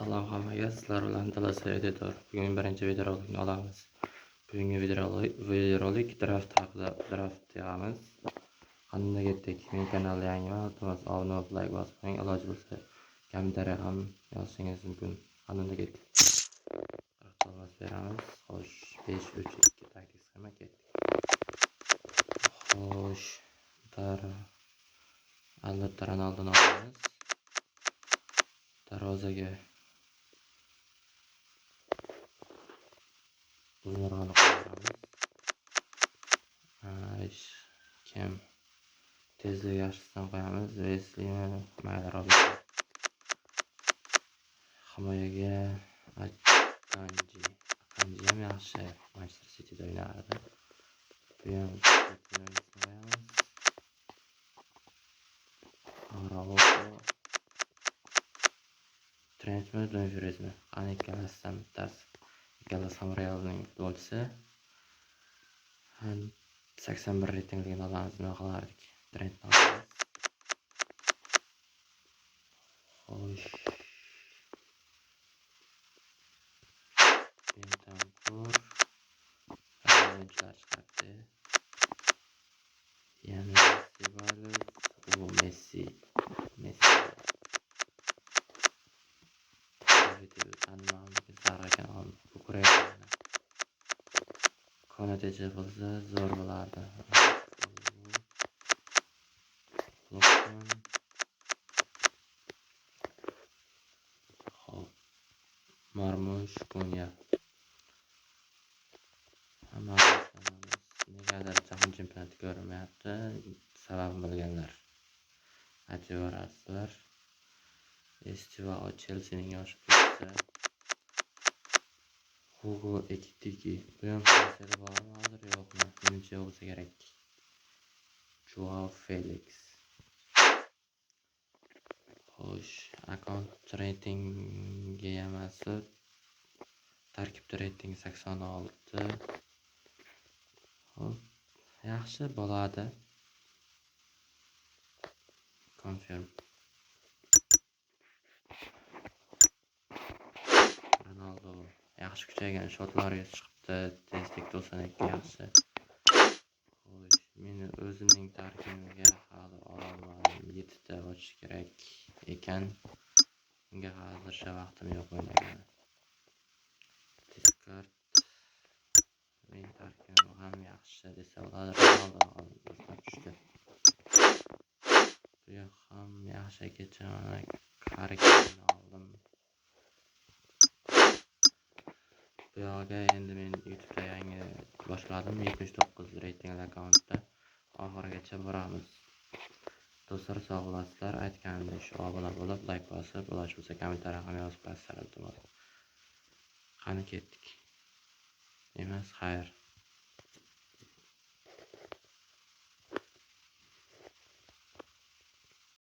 Salom hammaga, sizlar bilan Dilasa editor. Bugun birinchi videorolikni olamiz. Bugungi videorolik draft haqida. Draft yig'amiz. Qanday ketdik? Men kanalga yangiman, iltimos obuna bo'lib, like bosib qo'ying. Iloji bo'lsa, kommentariy ham yozishingiz mumkin. Qanday ketdik? Qirqchalamas beramiz. Xo'sh, 5 3 2 taktik sxema ketdik. Xo'sh, albatta Ronaldoni olamiz. Darvozaga Uzunroqni qo'yamiz. Kim tezlik yaxshisidan qo'yamiz. Wesleyni mayli Robinson. Himoyaga Akanji ham yaxshi. Manchester City'da o'ynardi. Bu ham qo'yamiz. Trentmi, Dumfriesmi? Qani ikkalasidan bittasi. Ikkalasi ham Realning futbolchisi. 81 reytingligini olamiz, nima qilardik? Trentni olamiz. Xo'sh. Bentancur. O'yinchilar chiqardi. Yana Messi. Konateci bo'lsa zo'r bo'lardi. Xo'p. Marmush Kunya. Negadir jahon chempionati ko'rmayapti. Sababini bilganlar aytib yuborasizlar. Estivao Chelseaning yoshi bitsa. Hugo Ekitike. Bu ham Fransiyada bormi hozir yo'qmi? Menimcha bo'lsa kerak. Joao Felix. Xo'sh, akkaunt reytingi yamasi. Tarkibda reyting 86. Xo'p, yaxshi bo'ladi. Confirm. Ronaldo yaxshi kuchaygan, shotlarga chiqibdi. Tezlik 92 yaxshi. Xo'sh, meni o'zimning tarkibimga hali ololmadim. 7 ta ochish kerak ekan. Unga hozircha vaqtim yo'q o'ynagan. Discard. Men tarkibim ham yaxshi desa bo'ladi. Ronaldo olib tushdi. Bu yoq ham yaxshi kechaman. Karikni oldim. Bu yoqqa endi men YouTube'da yangi boshladim. 79 reytingli akkauntda oxirigacha boramiz. Do'stlar, sog' bo'lasizlar. Aytganimdek, obuna bo'lib, like bosib, iloji bo'lsa kommentariy ham yozib qo'yasizlar. Qani ketdik. Emas, xayr.